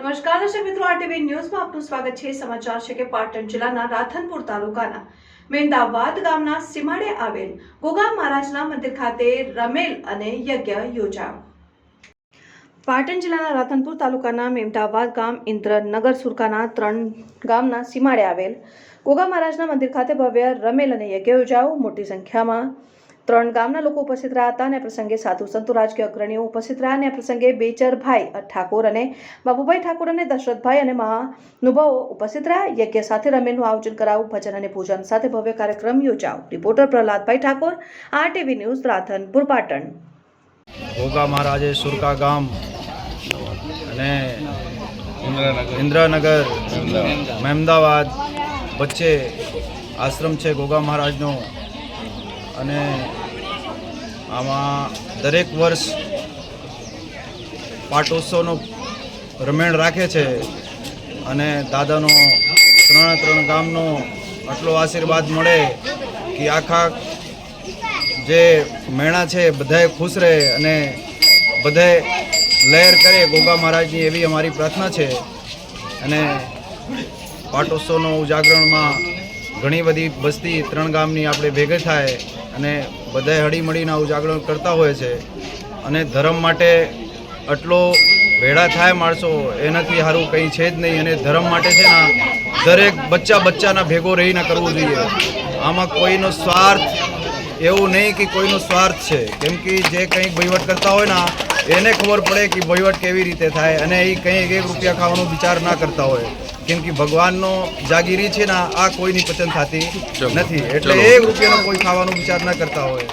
નમસ્કાર દર્શક મિત્રો, આરટીવી ન્યૂઝમાં આપનું સ્વાગત છે। સમાચાર છે કે પાટણ જિલ્લાના રાધનપુર તાલુકાના મેંદાવાદ ગામના સીમાડે આવેલ ગોગા મહારાજના મંદિર ખાતે રમેલ અને યજ્ઞ યોજાયો। પાટણ જિલ્લાના રાધનપુર તાલુકાના મેમદાવાદ ગામ ઇન્દ્રનગર સુરકાના 3 ગામના સીમાડે આવેલ ગોગા મહારાજના મંદિર ખાતે ભવ્ય રમેલ અને યજ્ઞ યોજાયો। મોટી સંખ્યામાં 3 ગામના લોકો ઉપસ્થિત રહ્યા હતા અને પ્રસંગે સાધુ સંતો રાજકીય અગ્રણીઓ ઉપસ્થિત રહ્યા અને પ્રસંગે બેચરભાઈ ઠાકોર અને બાબુભાઈ ઠાકોર અને દશરથભાઈ અને મહાનુભાવો ઉપસ્થિત રહ્યા। યજ્ઞ સાથે રમેલનું આયોજન કરાયું। ભજન અને પૂજન સાથે ભવ્ય કાર્યક્રમ યોજાયો। Reporter Prahladbhai Thakor, RTV news, Radhanpur, Patan. Goga મહારાજે સુરકા ગામ અને ઇન્દ્રનગર મહેમદાવાદ વચ્ચે આશ્રમ છે ગોગા મહારાજનો અને આમાં દરેક વર્ષ પાટોત્સવનો રમેણ રાખે છે અને દાદાનો 3 ગામનો આટલો આશીર્વાદ મળે કે આખા જે મેળા છે બધાએ ખુશ રહે અને બધાએ લહેર કરે ગોગા મહારાજની, એવી અમારી પ્રાર્થના છે। અને પાટોત્સવનો ઉજાગરણમાં ઘણી બધી બસ્તી 3 ગામની આપણે ભેગા થાય અને બધાએ હળીમળીને ઉજાગરણ કરતા હોય છે અને ધર્મ માટે આટલો ભેળા થાય માણસો, એનાથી સારું કંઈ છે જ નહીં। અને ધર્મ માટે છે ને દરેક બચ્ચાના ભેગો રહીને કરવું જોઈએ। આમાં કોઈનો સ્વાર્થ એવું નહીં કે કોઈનો સ્વાર્થ છે, કેમ કે જે કંઈક વહીવટ કરતા હોય ને એને ખબર પડે કે વહીવટ કેવી રીતે થાય અને એ કંઈક 1 રૂપિયા ખાવાનો વિચાર ના કરતા હોય, કેમ કે ભગવાનનો જાગીરી છે ને આ કોઈની પસંદ થતી નથી, એટલે 1 રૂપિયાનો કોઈ ખાવાનો વિચાર ના કરતા હોય।